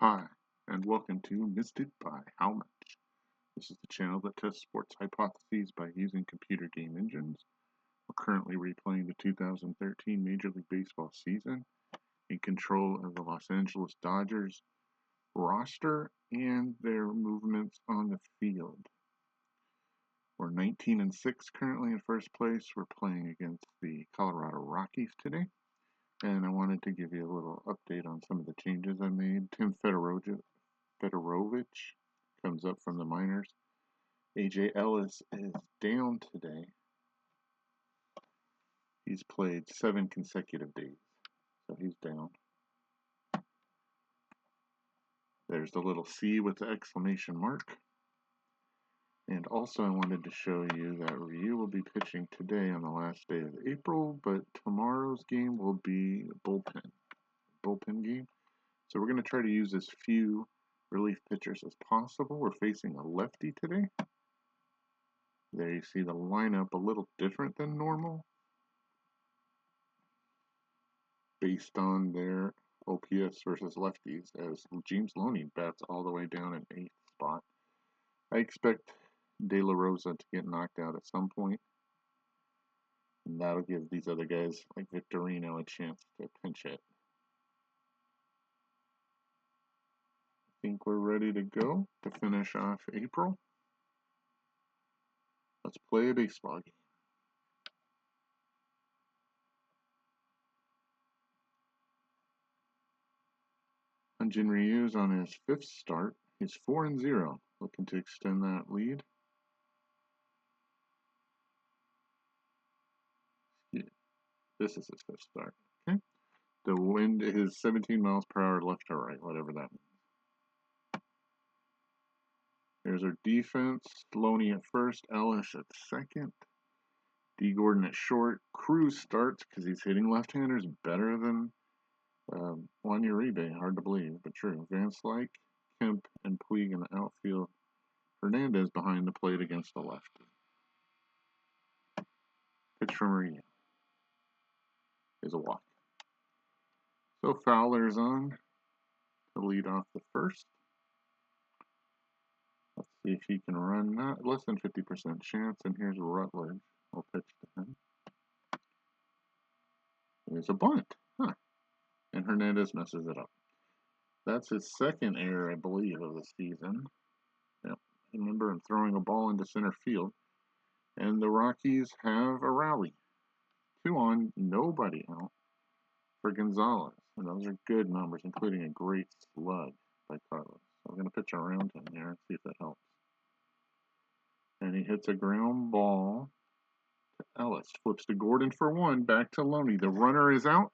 Hi, and welcome to Missed It by How Much. This is the channel that tests sports hypotheses by using computer game engines. We're currently replaying the 2013 Major League Baseball season in control of the Los Angeles Dodgers roster and their movements on the field. We're 19-6 currently in first place. We're playing against the Colorado Rockies today. And I wanted to give you a little update on some of the changes I made. Tim Fedorovich comes up from the minors. AJ Ellis is down today. He's played 7 consecutive days, so he's down. There's the little C with the exclamation mark. And also I wanted to show you that Ryu will be pitching today on the last day of April, but tomorrow's game will be a bullpen game. So we're going to try to use as few relief pitchers as possible. We're facing a lefty today. There you see the lineup a little different than normal based on their OPS versus lefties, as James Loney bats all the way down in 8th spot. I expect De La Rosa to get knocked out at some point, and that'll give these other guys like Victorino a chance to pinch hit. I think we're ready to go to finish off April. Let's play a baseball game. Hyun-Jin Ryu's on his 5th start. He's 4-0, looking to extend that lead. This is his 5th start. Okay. The wind is 17 miles per hour left to right, whatever that means. There's our defense. Loney at first, Ellis at second. D. Gordon at short. Cruz starts because he's hitting left-handers better than Juan Uribe. Hard to believe, but true. Van Slyke, Kemp, and Puig in the outfield. Hernandez behind the plate against the lefty. Pitch from Ryu is a walk. So Fowler's on to lead off the first. Let's see if he can run that. Less than 50% chance, and here's Rutledge. I'll pitch to him. There's a bunt. Huh. And Hernandez messes it up. That's his 2nd error, I believe, of the season. Yep. Remember him throwing a ball into center field. And the Rockies have a rally. 2 on, nobody out for Gonzalez. And those are good numbers, including a great slug by Carlos. So I'm going to pitch around him here and see if that helps. And he hits a ground ball to Ellis. Flips to Gordon for 1. Back to Loney. The runner is out.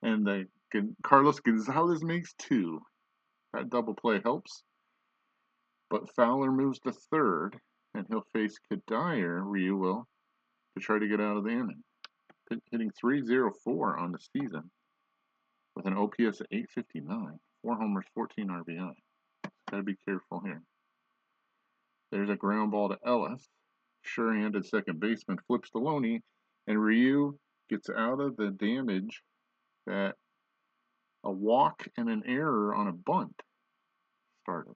And Carlos Gonzalez makes 2. That double play helps. But Fowler moves to 3rd. And he'll face Kadire, Ryu will, to try to get out of the inning. Hitting .304 on the season with an OPS of 859. 4 homers, 14 RBI. Got to be careful here. There's a ground ball to Ellis. Sure-handed second baseman flips to Loney, and Ryu gets out of the damage that a walk and an error on a bunt started.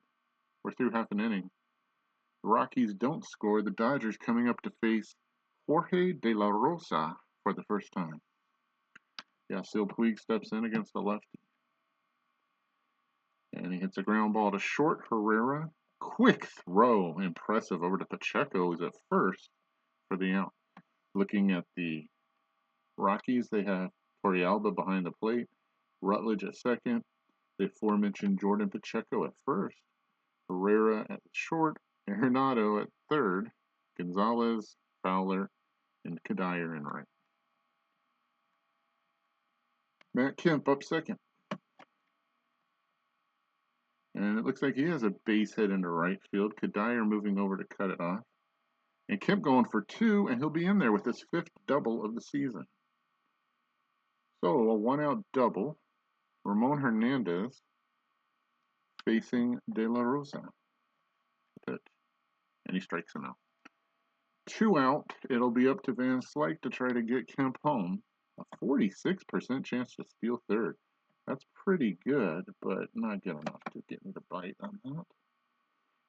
We're through half an inning. The Rockies don't score. The Dodgers coming up to face Jorge De La Rosa for the first time. Yasiel Puig steps in against the lefty. And he hits a ground ball to short. Herrera, quick throw, impressive, over to Pacheco, who's at first for the out. Looking at the Rockies, they have Torrealba behind the plate, Rutledge at second, the aforementioned Jordan Pacheco at first, Herrera at short, Arenado at third, Gonzalez, Fowler, and Kadire in right. Matt Kemp up second. And it looks like he has a base hit into right field. Kadire moving over to cut it off. And Kemp going for 2, and he'll be in there with his 5th double of the season. So a 1-out double. Ramon Hernandez facing De La Rosa. Pitch. And he strikes him out. 2 out. It'll be up to Van Slyke to try to get Kemp home. A 46% chance to steal 3rd. That's pretty good, but not good enough to get me to bite on that.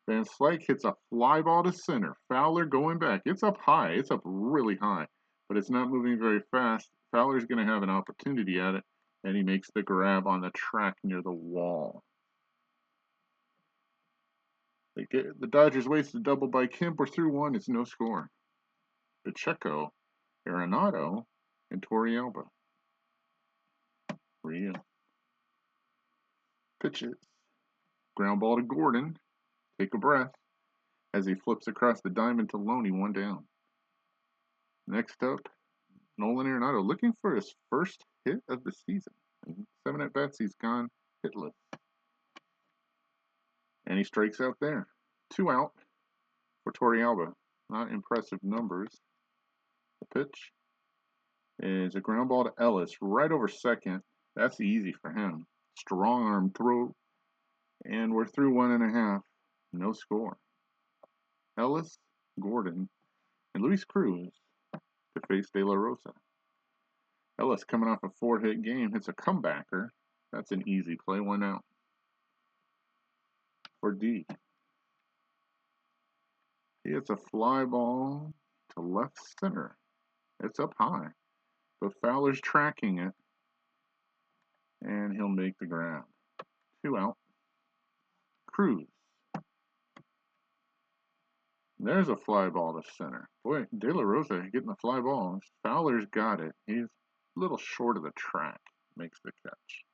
Van Slyke hits a fly ball to center. Fowler going back. It's up high. It's up really high, but it's not moving very fast. Fowler's going to have an opportunity at it, and he makes the grab on the track near the wall. The Dodgers waste a double by Kemp. We're through one. It's no score. Pacheco, Arenado, and Torrealba. Ryu. Pitches. Ground ball to Gordon. Take a breath as he flips across the diamond to Loney, 1 down. Next up, Nolan Arenado looking for his first hit of the season. 7 at-bats, he's gone hitless. And he strikes out there. 2 out for Torrealba. Not impressive numbers. The pitch is a ground ball to Ellis right over second. That's easy for him. Strong arm throw. And we're through 1.5. No score. Ellis, Gordon, and Luis Cruz to face De La Rosa. Ellis coming off a 4-hit game hits a comebacker. That's an easy play. 1 out. For D. He hits a fly ball to left center. It's up high, but Fowler's tracking it, and he'll make the grab. 2 out. Cruz. There's a fly ball to center. Boy, De La Rosa getting the fly ball. Fowler's got it. He's a little short of the track. Makes the catch.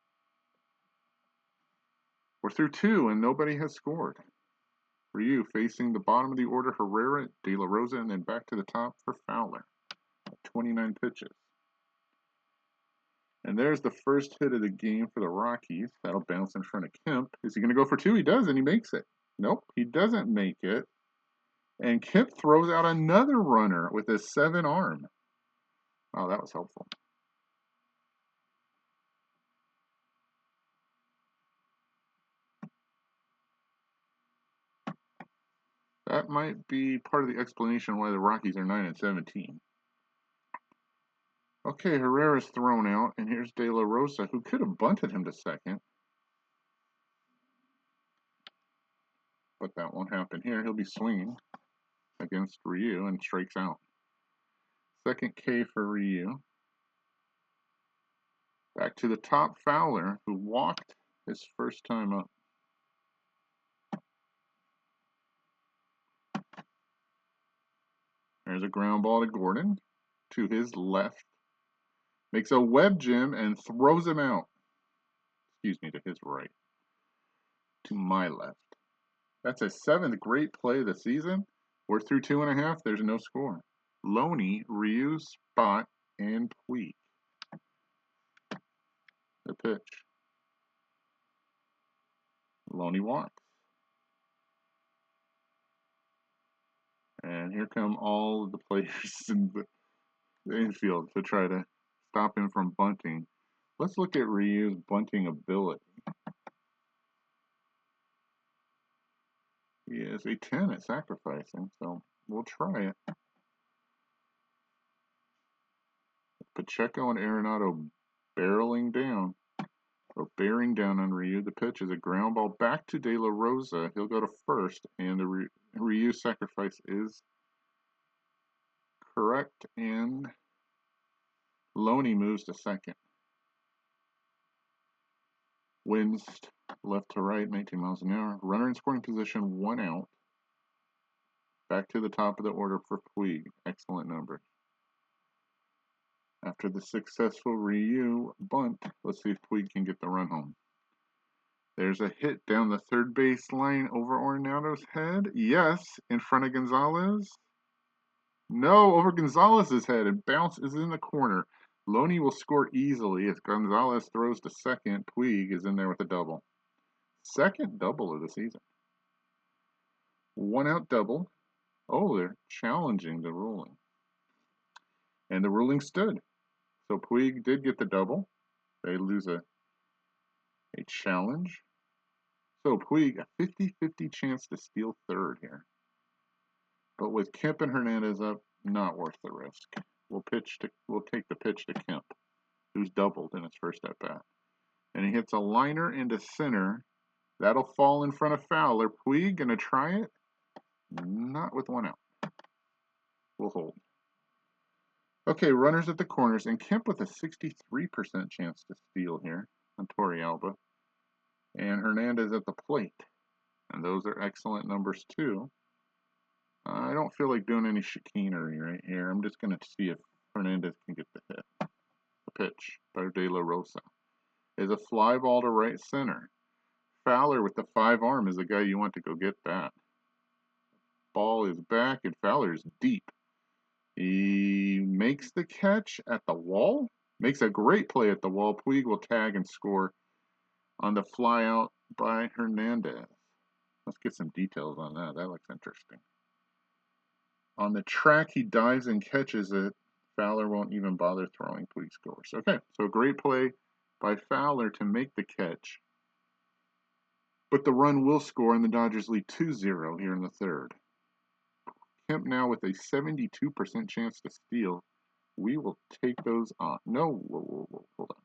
We're through 2, and nobody has scored. Ryu facing the bottom of the order, Herrera, De La Rosa, and then back to the top for Fowler. 29 pitches. And there's the first hit of the game for the Rockies. That'll bounce in front of Kemp. Is he going to go for 2? He does, and he makes it. Nope, he doesn't make it. And Kemp throws out another runner with a 7 arm. Oh, that was helpful. That might be part of the explanation why the Rockies are 9-17. Okay, Herrera's thrown out, and here's De La Rosa, who could have bunted him to second. But that won't happen here. He'll be swinging against Ryu and strikes out. Second K for Ryu. Back to the top, Fowler, who walked his first time up. There's a ground ball to Gordon, to his left. Makes a web gem and throws him out. Excuse me, to his right. To my left. That's a 7th great play of the season. We're through 2.5. There's no score. Loney, Ryu, Spot, and Puig. The pitch. Loney walks. And here come all of the players in the infield to try to stop him from bunting. Let's look at Ryu's bunting ability. He is a 10 at sacrificing, so we'll try it. Pacheco and Arenado barreling down, or bearing down on Ryu. The pitch is a ground ball back to De La Rosa. He'll go to first, and the Ryu sacrifice is correct, and Loney moves to second. Winds left to right, 19 miles an hour. Runner in scoring position, 1 out. Back to the top of the order for Puig. Excellent number. After the successful Ryu bunt, let's see if Puig can get the run home. There's a hit down the third base line over Arenado's head. Yes, in front of Gonzalez. No, over Gonzalez's head, and bounce is in the corner. Loney will score easily as Gonzalez throws to second. Puig is in there with a double. Second double of the season. 1 out double. Oh, they're challenging the ruling. And the ruling stood. So Puig did get the double. They lose a challenge. So Puig, a 50-50 chance to steal third here. But with Kemp and Hernandez up, not worth the risk. We'll take the pitch to Kemp, who's doubled in his first at bat. And he hits a liner into center. That'll fall in front of Fowler. Puig gonna try it. Not with one out. We'll hold. Okay, runners at the corners, and Kemp with a 63% chance to steal here on Torrealba. And Hernandez at the plate. And those are excellent numbers too. I don't feel like doing any chicanery right here. I'm just going to see if Hernandez can get the hit. The pitch by De La Rosa is a fly ball to right center. Fowler with the 5-arm is the guy you want to go get that. Ball is back, and Fowler is deep. He makes the catch at the wall. Makes a great play at the wall. Puig will tag and score on the fly out by Hernandez. Let's get some details on that. That looks interesting. On the track, he dives and catches it. Fowler won't even bother throwing. Puig scores. Okay, so great play by Fowler to make the catch. But the run will score, and the Dodgers lead 2-0 here in the third. Kemp now with a 72% chance to steal. We will take those on. No, whoa, hold on.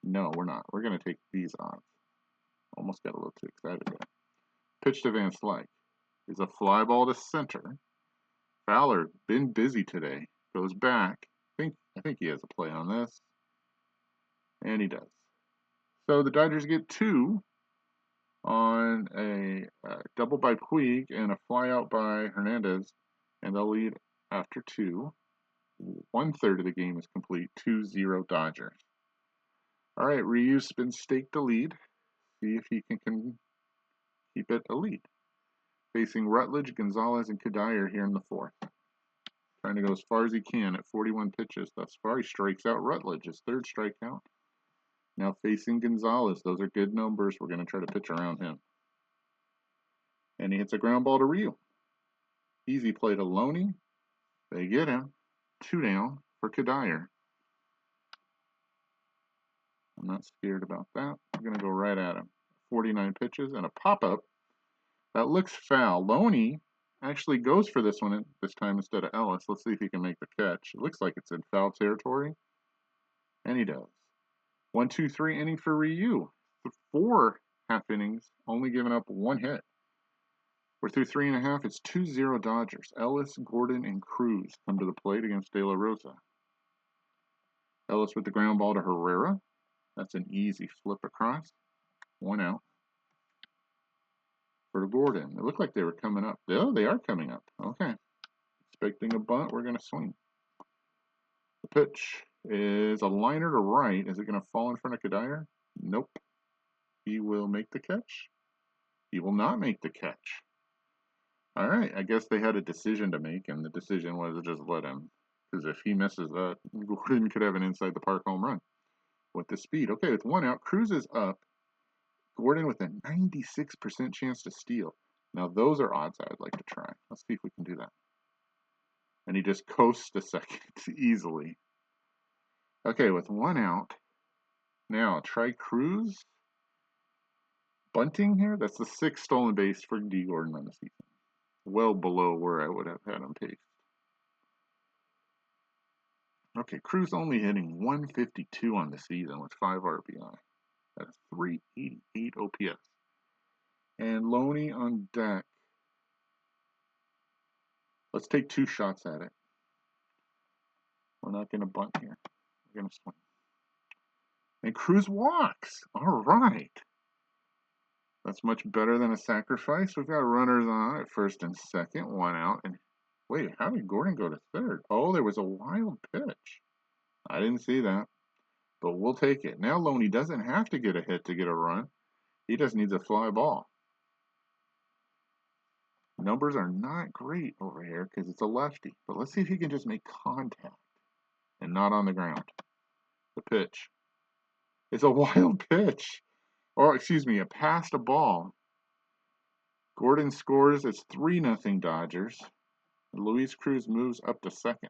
No, we're not. We're going to take these on. Almost got a little too excited there. Pitch to Van Slyke is a fly ball to center. Fowler, been busy today, goes back. I think he has a play on this. And he does. So the Dodgers get 2 on a double by Puig and a fly out by Hernandez, and they'll lead after 2. 1/3 of the game is complete. 2-0 Dodgers. All right, Ryu spin stake the lead. See if he can keep it a lead. Facing Rutledge, Gonzalez, and Cuddyer here in the 4th. Trying to go as far as he can at 41 pitches thus far. He strikes out Rutledge, his 3rd strikeout. Now facing Gonzalez. Those are good numbers. We're going to try to pitch around him. And he hits a ground ball to Ryu. Easy play to Loney. They get him. 2 down for Cuddyer. I'm not scared about that. I'm going to go right at him. 49 pitches and a pop-up. That looks foul. Loney actually goes for this one this time instead of Ellis. Let's see if he can make the catch. It looks like it's in foul territory. And he does. 1-2-3 inning for Ryu. 4 half innings, only giving up 1 hit. We're through 3.5. It's 2-0 Dodgers. Ellis, Gordon, and Cruz come to the plate against De La Rosa. Ellis with the ground ball to Herrera. That's an easy flip across. 1 out. For Gordon. It looked like they were coming up. Oh, they are coming up. Okay. Expecting a bunt. We're going to swing. The pitch is a liner to right. Is it going to fall in front of Cuddyer? Nope. He will make the catch. He will not make the catch. All right. I guess they had a decision to make, and the decision was to just let him. Because if he misses that, Gordon could have an inside the park home run with the speed. Okay, with 1 out, Cruz is up. Gordon with a 96% chance to steal. Now, those are odds I'd like to try. Let's see if we can do that. And he just coasts to second easily. Okay, with 1 out. Now, try Cruz. Bunting here. That's the 6th stolen base for D. Gordon on the season. Well below where I would have had him paced. Okay, Cruz only hitting 152 on the season with 5 RBI. That's 388 OPS. And Loney on deck. Let's take 2 shots at it. We're not going to bunt here. We're going to swing. And Cruz walks. All right. That's much better than a sacrifice. We've got runners on at 1st and 2nd. 1 out. And wait, how did Gordon go to 3rd? Oh, there was a wild pitch. I didn't see that. But we'll take it. Now Loney doesn't have to get a hit to get a run. He just needs a fly ball. Numbers are not great over here because it's a lefty. But let's see if he can just make contact and not on the ground. The pitch. It's a wild pitch. Or, excuse me, a passed a ball. Gordon scores. It's 3-0 Dodgers. Luis Cruz moves up to 2nd.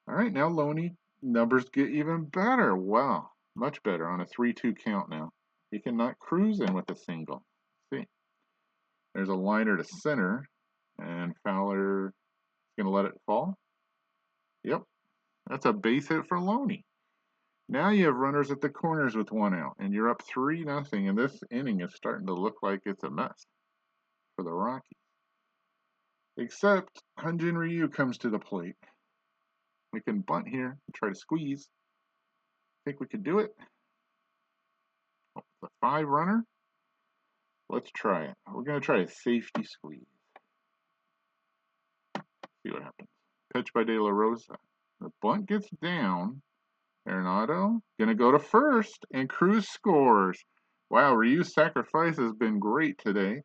All right, now Loney. Numbers get even better. Wow, much better on a 3-2 count now. He can knock Cruz in with a single. Let's see. There's a liner to center, and Fowler is going to let it fall. Yep, That's a base hit for Loney. Now you have runners at the corners with 1 out, and you're up 3-0, and this inning is starting to look like it's a mess for the Rockies. Except Hyun-Jin Ryu comes to the plate. We can bunt here and try to squeeze. Think we could do it? Oh, the 5-runner? Let's try it. We're going to try a safety squeeze. See what happens. Pitch by De La Rosa. The bunt gets down. Arenado going to go to first, and Cruz scores. Wow, Ryu's sacrifice has been great today.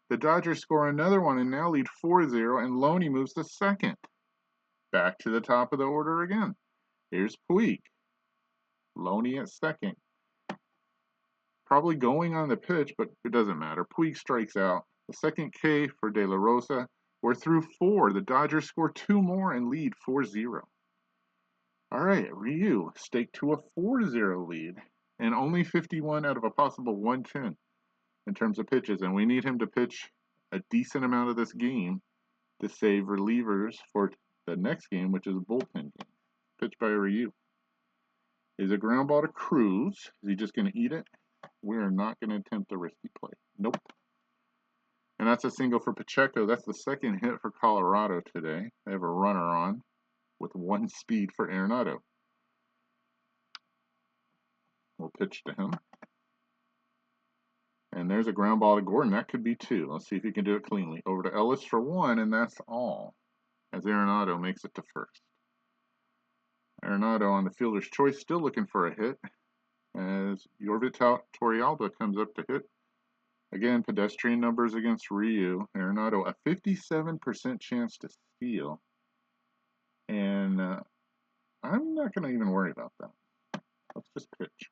The Dodgers score another one and now lead 4-0, and Loney moves to second. Back to the top of the order again. Here's Puig. Loney at second. Probably going on the pitch, but it doesn't matter. Puig strikes out. The second K for De La Rosa. We're through 4. The Dodgers score 2 more and lead 4-0. All right, Ryu staked to a 4-0 lead and only 51 out of a possible 110 in terms of pitches. And we need him to pitch a decent amount of this game to save relievers for the next game, which is a bullpen game. Pitch by Ryu. Is a ground ball to Cruz. Is he just going to eat it? We're not going to attempt a risky play. Nope. And that's a single for Pacheco. That's the second hit for Colorado today. They have a runner on with 1 speed for Arenado. We'll pitch to him. And there's a ground ball to Gordon. That could be 2. Let's see if he can do it cleanly. Over to Ellis for 1, and that's all. As Arenado makes it to first. Arenado on the fielder's choice, still looking for a hit. As Yorvital Torrealba comes up to hit. Again, pedestrian numbers against Ryu. Arenado, a 57% chance to steal. And I'm not going to even worry about that. Let's just pitch.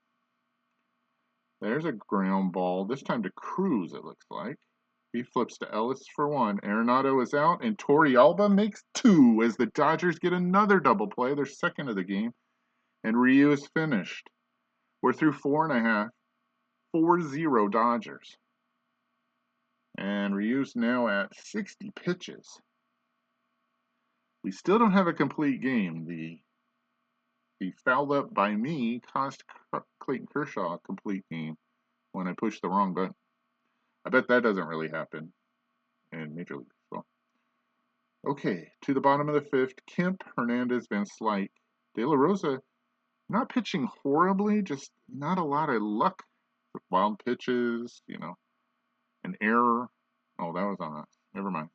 There's a ground ball, this time to Cruz, it looks like. He flips to Ellis for 1. Arenado is out, and Torrealba makes 2 as the Dodgers get another double play, their second of the game. And Ryu is finished. We're through 4.5. 4-0 Dodgers. And Ryu's now at 60 pitches. We still don't have a complete game. The fouled up by me cost Clayton Kershaw a complete game when I pushed the wrong button. I bet that doesn't really happen in Major League Baseball. Okay, to the bottom of the 5th, Kemp, Hernandez, Van Slyke, De La Rosa, not pitching horribly, just not a lot of luck with wild pitches, an error. Oh, that was on us. Never mind.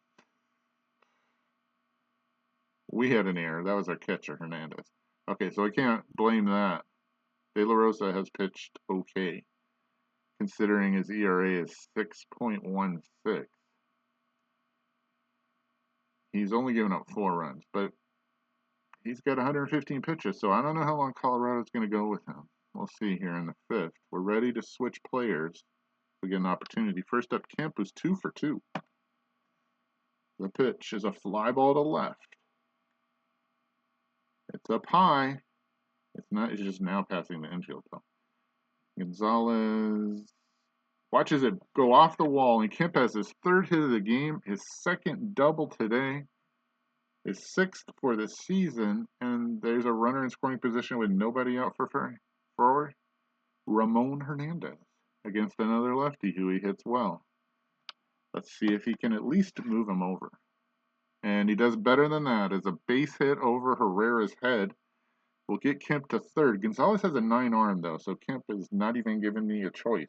We had an error. That was our catcher, Hernandez. Okay, so I can't blame that. De La Rosa has pitched okay, considering his ERA is 6.16. He's only given up 4 runs, but he's got 115 pitches, so I don't know how long Colorado's going to go with him. We'll see here in the 5th. We're ready to switch players. We get an opportunity. First up, Kemp is 2 for 2. The pitch is a fly ball to left. It's up high. It's just now passing the infield though. Gonzalez watches it go off the wall, and Kemp has his 3rd hit of the game, his 2nd double today, his 6th for the season, and there's a runner in scoring position with nobody out for forward. Ramon Hernandez against another lefty who he hits well. Let's see if he can at least move him over. And he does better than that. As a base hit over Herrera's head will get Kemp to 3rd. Gonzalez has a 9 arm though, so Kemp is not even giving me a choice.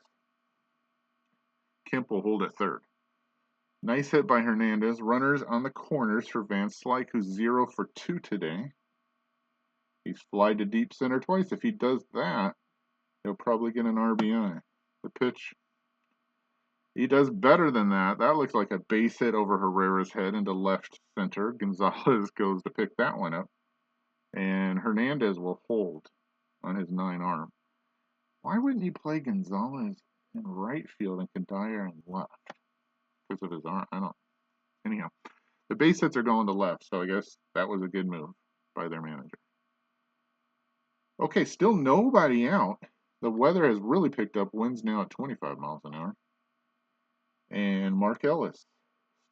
Kemp will hold at 3rd. Nice hit by Hernandez. Runners on the corners for Van Slyke, who's 0 for 2 today. He's flied to deep center twice. If he does that, he'll probably get an RBI. The pitch. He does better than that. That looks like a base hit over Herrera's head into left center. Gonzalez goes to pick that one up. And Hernandez will hold on his 9 arm. Why wouldn't you play Gonzalez in right field and Kadire in left? Because of his arm. I don't. Anyhow, the base hits are going to left, so I guess that was a good move by their manager. Okay, still nobody out. The weather has really picked up. Winds now at 25 miles an hour. And Mark Ellis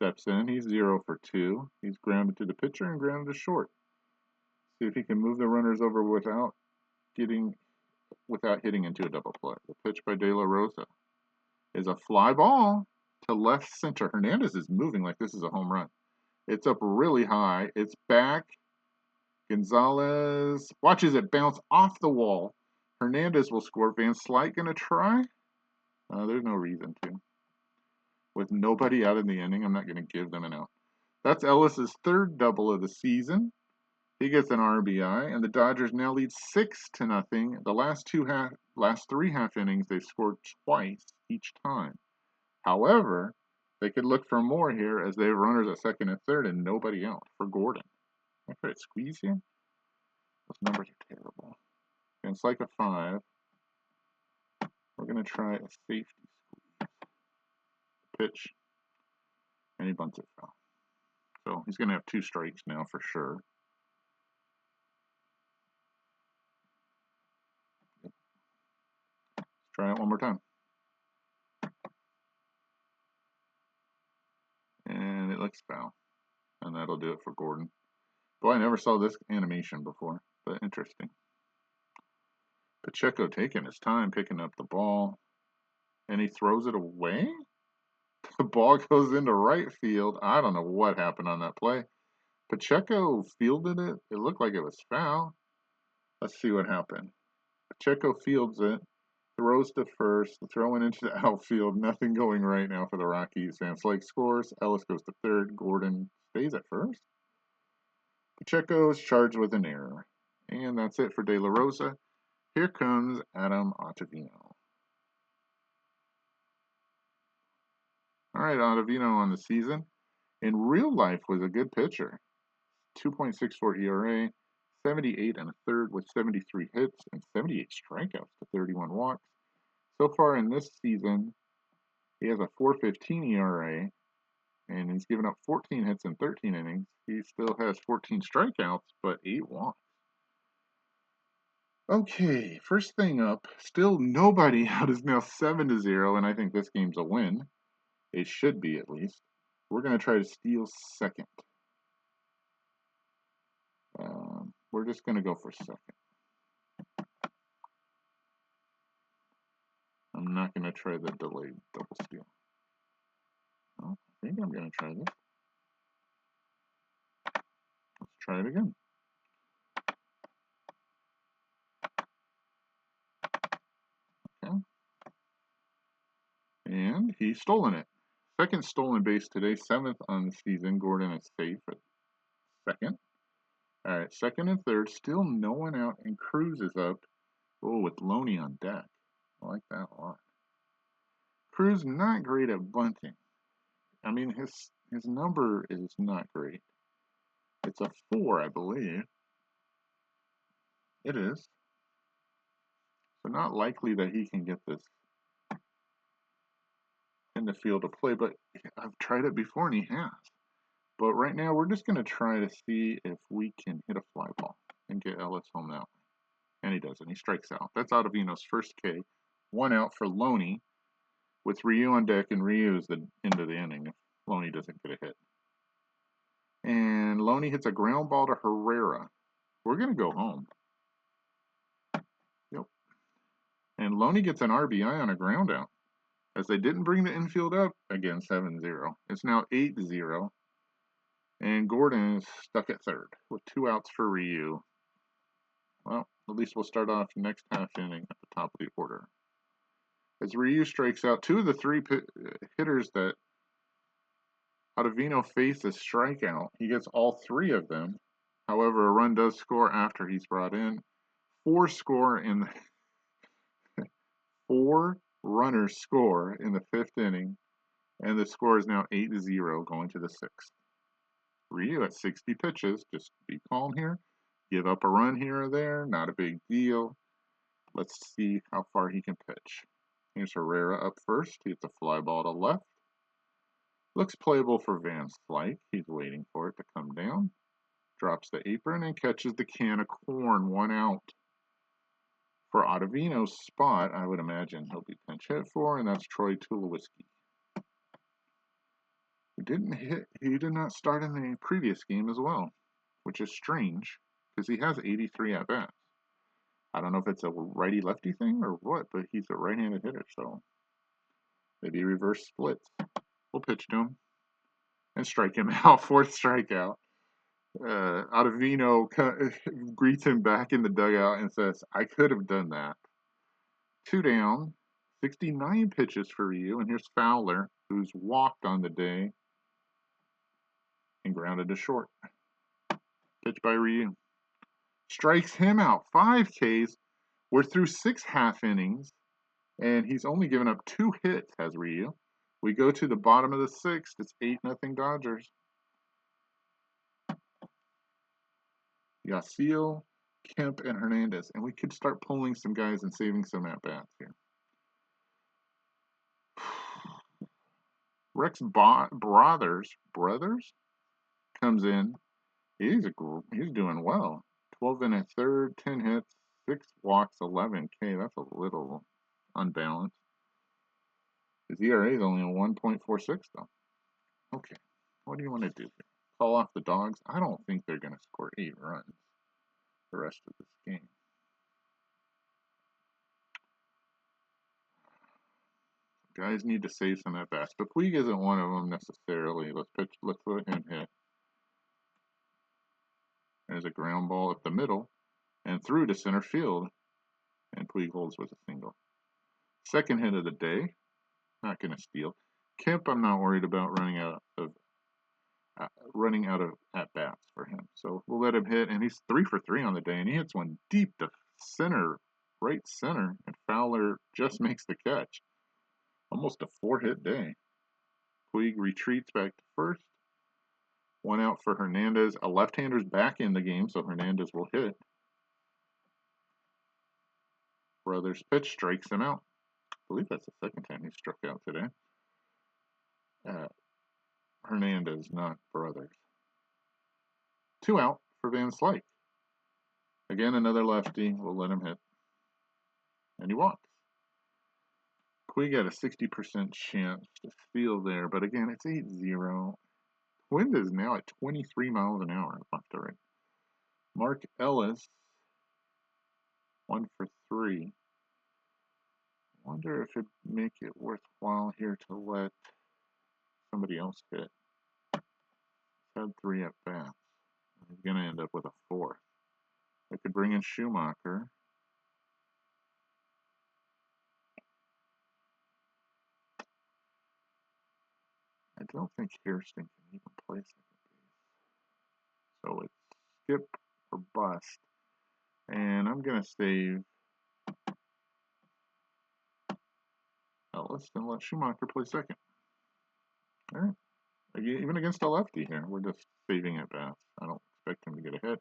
steps in. He's 0 for 2. He's grounded to the pitcher and grounded to short. See if he can move the runners over without hitting into a double play. The pitch by De La Rosa is a fly ball to left center. Hernandez is moving like this is a home run. It's up really high. It's back. Gonzalez watches it bounce off the wall. Hernandez will score. Van Slyke gonna try? There's no reason to. With nobody out in the inning, I'm not gonna give them an out. That's Ellis's third double of the season. He gets an RBI, and the Dodgers now lead 6-0. The last three half innings, they've scored twice each time. However, they could look for more here as they have runners at second and third and nobody out for Gordon. Can I try to squeeze here? Those numbers are terrible. And it's like a 5. We're going to try a safety squeeze. Pitch. And he bunts it foul. So he's going to have 2 strikes now for sure. Try it one more time. And it looks foul. And that'll do it for Gordon. Boy, I never saw this animation before, but interesting. Pacheco taking his time, picking up the ball. And he throws it away? The ball goes into right field. I don't know what happened on that play. Pacheco fielded it. It looked like it was foul. Let's see what happened. Pacheco fields it. Throws to first, throwing into the outfield. Nothing going right now for the Rockies. Van Slyke scores. Ellis goes to third. Gordon stays at first. Pacheco is charged with an error. And that's it for De La Rosa. Here comes Adam Ottavino. All right, Ottavino on the season. In real life was a good pitcher. 2.64 ERA, 78 and a third with 73 hits and 78 strikeouts to 31 walks. So far in this season, he has a 4.15 ERA, and he's given up 14 hits in 13 innings. He still has 14 strikeouts, but 8 walks. Okay, first thing up, still nobody out. Is now 7-0, and I think this game's a win. It should be, at least. We're going to try to steal second. We're just going to go for second. I'm not going to try the delayed double steal. Well, I think I'm going to try this. Let's try it again. Okay. And he's stolen it. Second stolen base today, 7th on the season. Gordon is safe at second. All right, second and third, still no one out, and Cruz is up. Oh, with Loney on deck. I like that a lot. Cruz not great at bunting. I mean, his number is not great. It's a 4, I believe. It is. So not likely that he can get this in the field of play, but I've tried it before and he has. But right now we're just going to try to see if we can hit a fly ball and get Ellis home that way. And he doesn't. He strikes out. That's Ottavino's first K. 1 out for Loney with Ryu on deck, and Ryu is the end of the inning if Loney doesn't get a hit. And Loney hits a ground ball to Herrera. We're going to go home. Yep. And Loney gets an RBI on a ground out, as they didn't bring the infield up. Again, 7-0. It's now 8-0. And Gordon is stuck at third with 2 outs for Ryu. Well, at least we'll start off next half inning at the top of the order. As Ryu strikes out 2 of the 3 hitters that Ottavino faced a strikeout, he gets all 3 of them. However, a run does score after he's brought in. 4 runners score in the 5th inning, and the score is now 8-0 going to the 6th. Ryu at 60 pitches, just be calm here. Give up a run here or there, not a big deal. Let's see how far he can pitch. Here's Herrera up first. He hits a fly ball to left. Looks playable for Van Slyke. He's waiting for it to come down. Drops the apron and catches the can of corn. 1 out. For Ottavino's spot, I would imagine he'll be pinch hit for, and that's Troy Tulowitzki. He did not start in the previous game as well, which is strange because he has 83 at bats. I don't know if it's a righty lefty thing or what, but he's a right handed hitter, so maybe reverse splits. We'll pitch to him and strike him out. Fourth strikeout. Ottavino greets him back in the dugout and says, I could have done that. 2 down, 69 pitches for Ryu, and here's Fowler, who's walked on the day and grounded to short. Pitch by Ryu. Strikes him out. 5 Ks. We're through 6 half innings, and he's only given up 2 hits, has Ryu. We go to the bottom of the 6th. It's 8-0 Dodgers. Yasiel, Kemp, and Hernandez. And we could start pulling some guys and saving some at-bats here. Rex Brothers comes in. He's doing well. 12 and a third, 10 hits, 6 walks, 11 K. That's a little unbalanced. His ERA is only a 1.46 though. Okay, what do you want to do here? Call off the Dogs? I don't think they're going to score 8 runs the rest of this game. Guys need to save some at bats. But Puig isn't one of them necessarily. Let's let him hit. There's a ground ball up the middle and through to center field. And Puig holds with a single. Second hit of the day. Not going to steal. Kemp, I'm not worried about running out of at bats for him. So we'll let him hit, and he's 3 for 3 on the day, and he hits one deep to center, right center, and Fowler just makes the catch. Almost a 4-hit day. Puig retreats back to first. 1 out for Hernandez. A left-hander's back in the game, so Hernandez will hit. Brothers pitch, strikes him out. I believe that's the second time he struck out today. Hernandez, not Brothers. 2 out for Van Slyke. Again, another lefty. We'll let him hit. And he walks. Puig got a 60% chance to steal there, but again, it's 8-0. Wind is now at 23 miles an hour left to right. Mark Ellis, 1 for 3. Wonder if it'd make it worthwhile here to let somebody else hit. He's had 3 at bats. He's going to end up with a 4th. I could bring in Schumacher. I don't think Hairston can even play second base. So it's skip or bust. And I'm going to save Ellis and let Schumacher play second. All right. Even against a lefty here, we're just saving at bats. I don't expect him to get a hit.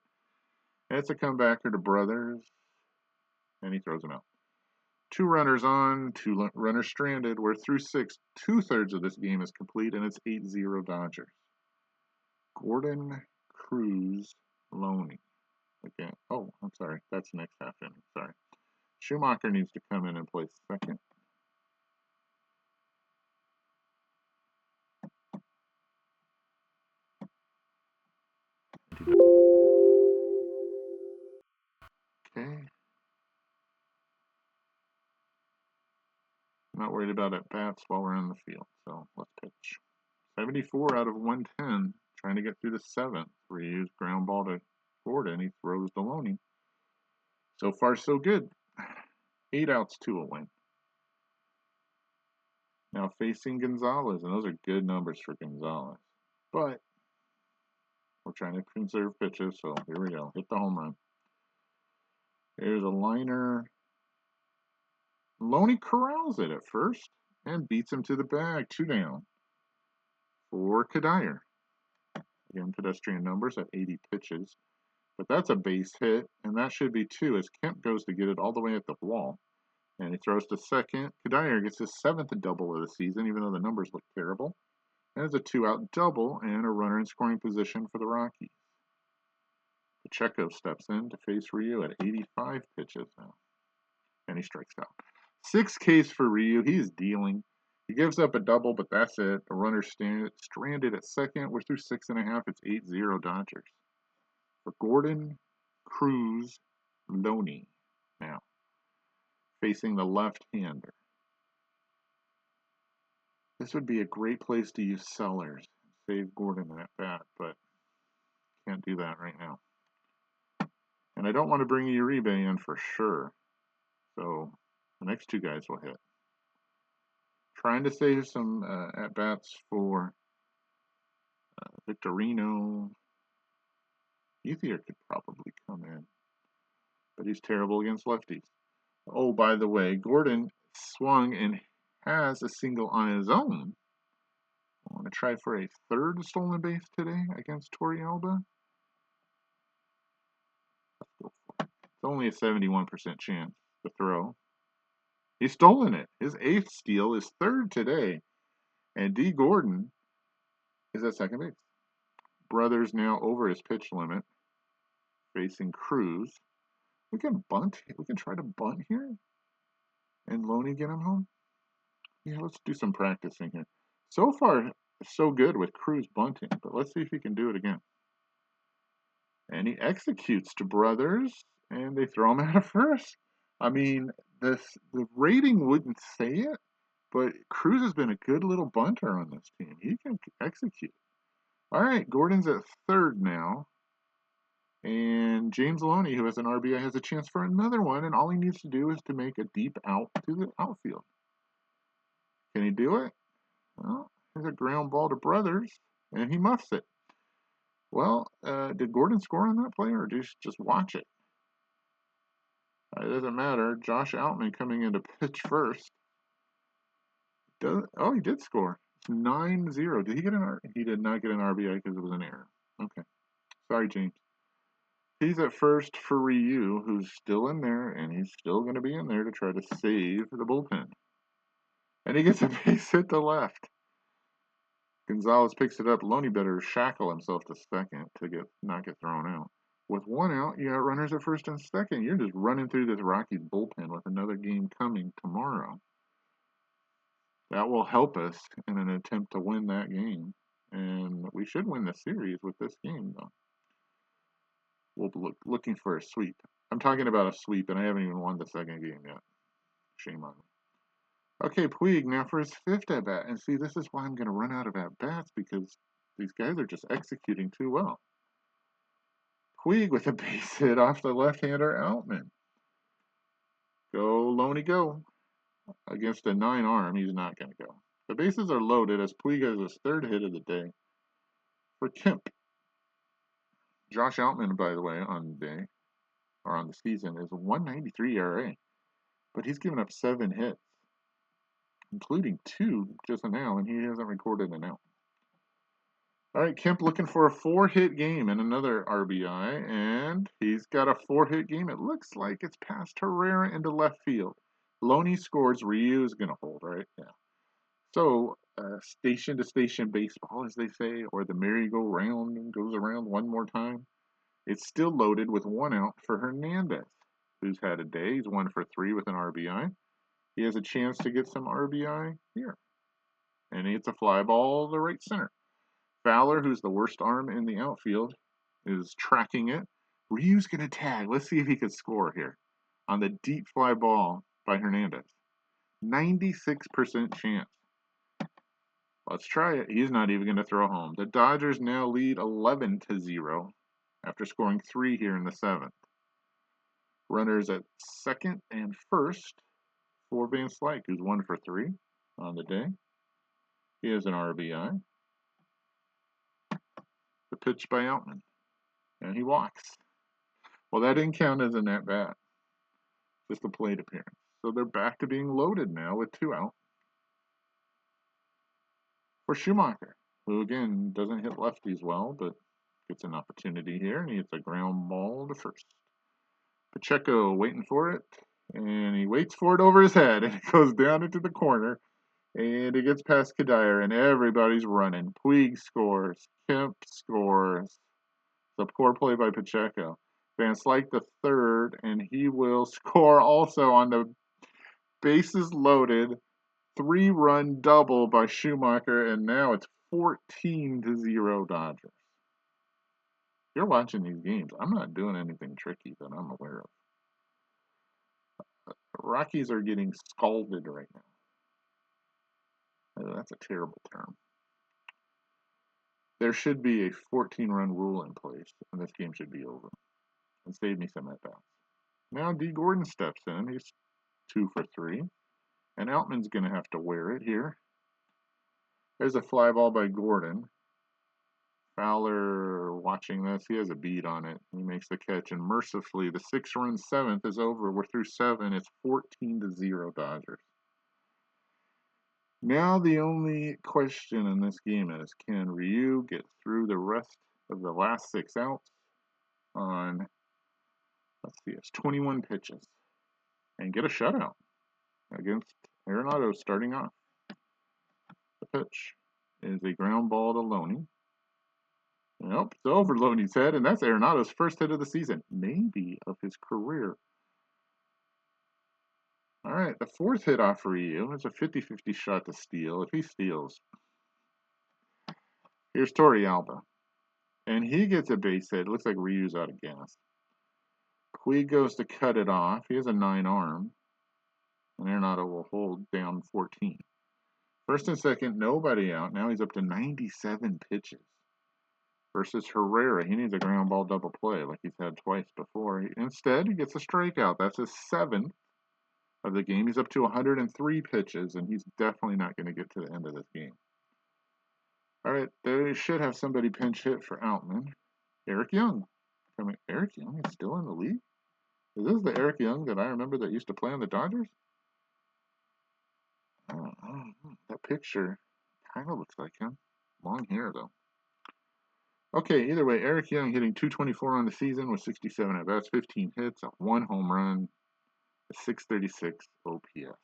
It's a comebacker to Brothers, and he throws him out. 2 runners on, 2 runners stranded. We're through 6. 2/3 of this game is complete, and it's 8-0 Dodgers. Gordon, Cruz, Loney. Again. Oh, I'm sorry. That's next half inning. Sorry. Schumacher needs to come in and play second. Okay. I'm not worried about at bats while we're in the field, so let's pitch. 74 out of 110, trying to get through the 7th. Ryu's ground ball to Gordon. He throws to Loney. So far, so good. 8 outs to a win. Now facing Gonzalez, and those are good numbers for Gonzalez. But we're trying to conserve pitches, so here we go. Hit the home run. There's a liner. Loney corrals it at first and beats him to the bag. 2 down for Kadire. Again, pedestrian numbers at 80 pitches. But that's a base hit, and that should be 2 as Kemp goes to get it all the way at the wall. And he throws to second. Kadire gets his 7th double of the season, even though the numbers look terrible. And it's a 2-out double and a runner in scoring position for the Rockies. Pacheco steps in to face Ryu at 85 pitches now. And he strikes out. 6 Ks for Ryu. He's dealing. He gives up a double, but that's it. The runner stranded at second. We're through 6.5. It's 8-0 Dodgers. For Gordon, Cruz Loney now, facing the left-hander. This would be a great place to use Sellers. Save Gordon at bat, but can't do that right now. And I don't want to bring Uribe in for sure. So the next two guys will hit. Trying to save some at-bats for Victorino. Ethier could probably come in, but he's terrible against lefties. Oh, by the way, Gordon swung and has a single on his own. I want to try for a third stolen base today against Torrealba. Let's go for it. It's only a 71% chance to throw. He's stolen it. His 8th steal is 3rd today. And D. Gordon is at second base. Brothers now over his pitch limit, facing Cruz. We can bunt. We can try to bunt here. And Loney get him home. Yeah, let's do some practicing here. So far, so good with Cruz bunting, but let's see if he can do it again. And he executes to Brothers, and they throw him out of first. I mean, the rating wouldn't say it, but Cruz has been a good little bunter on this team. He can execute. All right, Gordon's at third now. And James Loney, who has an RBI, has a chance for another one, and all he needs to do is to make a deep out to the outfield. Can he do it? Well, there's a ground ball to Brothers, and he muffs it. Well, did Gordon score on that play, or just watch it? It doesn't matter. Josh Outman coming in to pitch first. Oh, he did score. It's 9-0. Did he get an He did not get an RBI because it was an error. Okay. Sorry, James. He's at first for Ryu, who's still in there, and he's still going to be in there to try to save the bullpen. And he gets a base hit to left. Gonzalez picks it up. Loney better shackle himself to second to not get thrown out. With one out, you got runners at first and second. You're just running through this Rockies bullpen with another game coming tomorrow. That will help us in an attempt to win that game. And we should win the series with this game, though. We'll be looking for a sweep. I'm talking about a sweep, and I haven't even won the second game yet. Shame on me. Okay, Puig now for his 5th at-bat. And see, this is why I'm going to run out of at-bats, because these guys are just executing too well. Puig with a base hit off the left-hander Outman. Go, Loney, go. Against a 9-arm, he's not going to go. The bases are loaded as Puig has his 3rd hit of the day for Kemp. Josh Outman, by the way, on the day, or on the season, is a 1.93 ERA. But he's given up 7 hits, including 2 just now, and he hasn't recorded an out. All right, Kemp looking for a 4-hit game and another RBI, and he's got a 4-hit game. It looks like it's past Herrera into left field. Loney scores. Ryu is going to hold, right? Yeah. So, station-to-station baseball, as they say, or the merry-go-round goes around one more time. It's still loaded with 1 out for Hernandez, who's had a day. He's 1 for 3 with an RBI. He has a chance to get some RBI here. And it's a fly ball to right center. Fowler, who's the worst arm in the outfield, is tracking it. Ryu's going to tag. Let's see if he could score here on the deep fly ball by Hernandez. 96% chance. Let's try it. He's not even going to throw home. The Dodgers now lead 11-0 after scoring 3 here in the 7th. Runners at second and first for Van Slyke, who's 1 for 3 on the day. He has an RBI. The pitch by Outman. And he walks. Well, that didn't count as an at-bat. Just a plate appearance. So they're back to being loaded now with 2 out. For Schumacher, who again doesn't hit lefties well, but gets an opportunity here, and he hits a ground ball to first. Pacheco waiting for it, and he waits for it over his head, and it goes down into the corner, and it gets past Kadire, and everybody's running. Puig scores. Kemp scores. The poor play by Pacheco. Van Slyke the 3rd, and he will score also on the bases loaded 3-run double by Schumacher, and now it's 14-0 Dodgers. you're watching these games, I'm not doing anything tricky that I'm aware of. The Rockies are getting scalded right now. That's a terrible term. There should be a 14-run rule in place, and this game should be over. And save me some at-bats. Now D. Gordon steps in. He's 2 for 3. And Outman's going to have to wear it here. There's a fly ball by Gordon. Fowler watching this. He has a bead on it. He makes the catch, and mercifully, the 6-run 7th is over. We're through 7. It's 14-0 Dodgers. Now the only question in this game is, can Ryu get through the rest of the last 6 outs on, let's see, it's 21 pitches and get a shutout against Arenado starting off. The pitch is a ground ball to Loney. Nope, it's over Loney's head, and that's Arenado's first hit of the season, maybe of his career. All right, the 4th hit off Ryu is a 50-50 shot to steal. If he steals, here's Torrealba, and he gets a base hit. It looks like Ryu's out of gas. Puig goes to cut it off. He has a 9-arm, and Arenado will hold down 14. First and second, nobody out. Now he's up to 97 pitches. Versus Herrera, he needs a ground ball double play like he's had twice before. Instead, he gets a strikeout. That's his 7th of the game. He's up to 103 pitches, and he's definitely not going to get to the end of this game. All right, they should have somebody pinch hit for Outman. Eric Young. Eric Young is still in the league? Is this the Eric Young that I remember that used to play on the Dodgers? I don't know. That picture kind of looks like him. Long hair, though. Okay, either way, Eric Young hitting .224 on the season with 67 at-bats, 15 hits, 1 home run, a .636 OPS.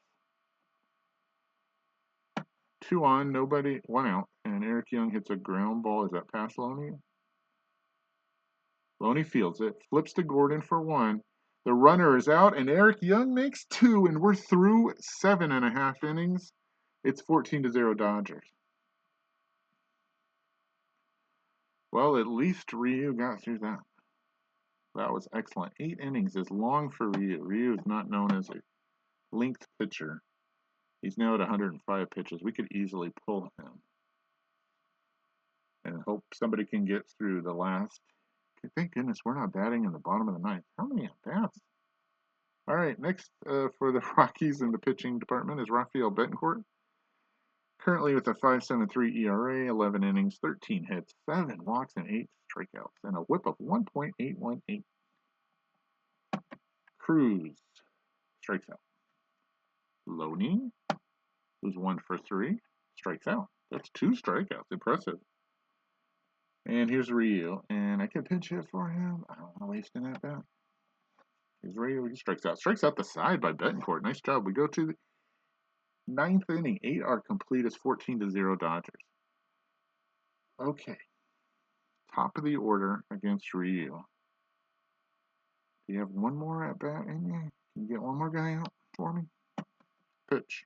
2 on, nobody, 1 out, and Eric Young hits a ground ball. Is that past Loney? Loney fields it, flips to Gordon for 1. The runner is out, and Eric Young makes 2, and we're through 7.5 innings. It's 14-0 Dodgers. Well, at least Ryu got through that. That was excellent. 8 innings is long for Ryu. Ryu is not known as a length pitcher. He's now at 105 pitches. We could easily pull him and hope somebody can get through the last. Thank goodness we're not batting in the bottom of the 9th. How many at-bats? All right, next for the Rockies in the pitching department is Rafael Betancourt. Currently with a 5.73 ERA, 11 innings, 13 hits, 7 walks, and 8 strikeouts, and a whip of 1.818. Cruz strikes out. Loney, who's 1 for 3, strikes out. That's 2 strikeouts. Impressive. And here's Ryu, and I can pinch hit for him. I don't want to waste an at-bat. Here's Ryu. He strikes out. Strikes out the side by Betancourt. Nice job. We go to the 9th inning. 8 are complete. It's 14-0 Dodgers. Okay. Top of the order against Ryu. Do you have one more at-bat in you? Can you get one more guy out for me? Pitch.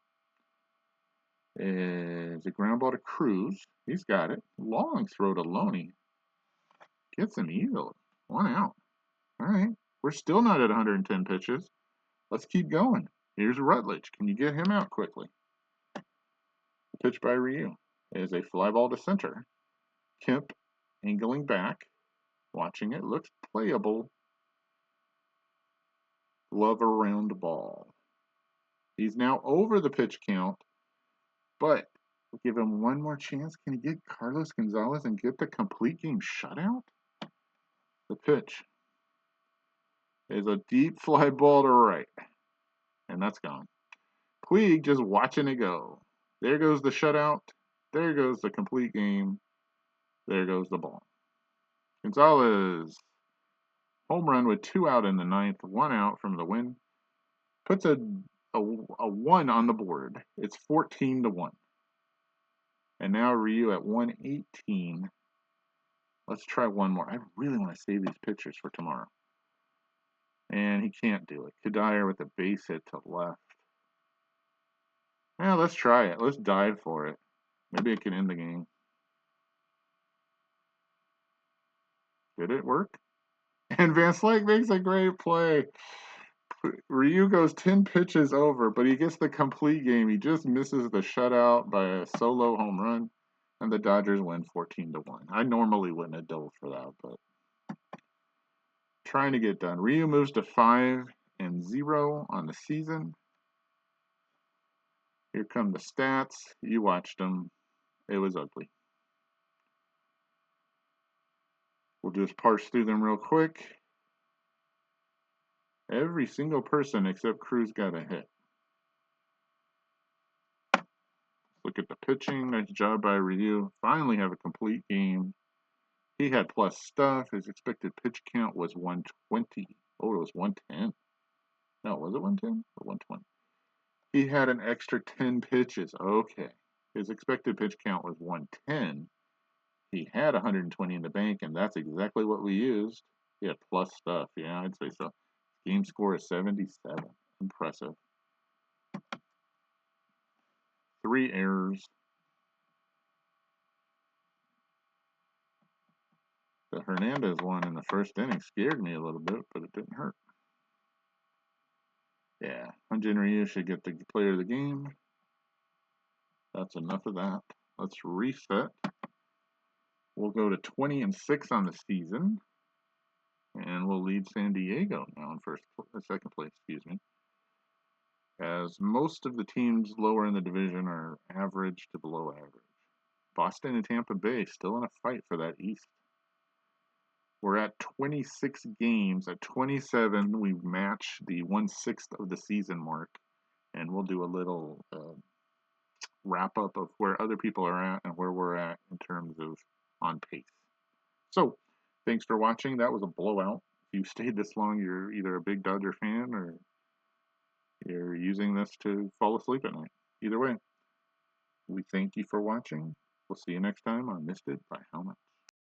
Is a ground ball to Cruz. He's got it. Long throw to Loney. Gets him easily. 1 out. All right. We're still not at 110 pitches. Let's keep going. Here's Rutledge. Can you get him out quickly? The pitch by Ryu is a fly ball to center. Kemp angling back. Watching it. Looks playable. Glove around ball. He's now over the pitch count, but we'll give him one more chance. Can he get Carlos Gonzalez and get the complete game shutout? The pitch is a deep fly ball to right, and that's gone. Puig just watching it go. There goes the shutout. There goes the complete game. There goes the ball. Gonzalez, home run with 2 out in the 9th, 1 out from the win. Puts a 1 on the board. It's 14-1. And now Ryu at 118. Let's try one more. I really want to save these pictures for tomorrow. And he can't do it. Kadire with a base hit to left. Yeah, let's try it. Let's dive for it. Maybe it can end the game. Did it work? And Van Slyke makes a great play. Ryu goes 10 pitches over, but he gets the complete game. He just misses the shutout by a solo home run, and the Dodgers win 14-1. I normally wouldn't have dove for that, but trying to get done. Ryu moves to 5-0 on the season. Here come the stats. You watched them. It was ugly. We'll just parse through them real quick. Every single person except Cruz got a hit. Look at the pitching. Nice job by Ryu. Finally have a complete game. He had plus stuff. His expected pitch count was 120. Oh, it was 110. No, was it 110 or 120? He had an extra 10 pitches. Okay. His expected pitch count was 110. He had 120 in the bank, and that's exactly what we used. He had plus stuff. Yeah, I'd say so. Game score is 77. Impressive. 3 errors. The Hernandez one in the first inning scared me a little bit, but it didn't hurt. Yeah, Hyun-Jin Ryu should get the player of the game. That's enough of that. Let's reset. We'll go to 20-6 on the season, and we'll lead San Diego now in second place. Excuse me. As most of the teams lower in the division are average to below average. Boston and Tampa Bay still in a fight for that East. We're at 26 games. At 27, we match the 1/6 of the season mark, and we'll do a little wrap up of where other people are at and where we're at in terms of on pace. So, thanks for watching. That was a blowout. If you stayed this long, you're either a big Dodger fan or you're using this to fall asleep at night. Either way, we thank you for watching. We'll see you next time on Missed It by How Much.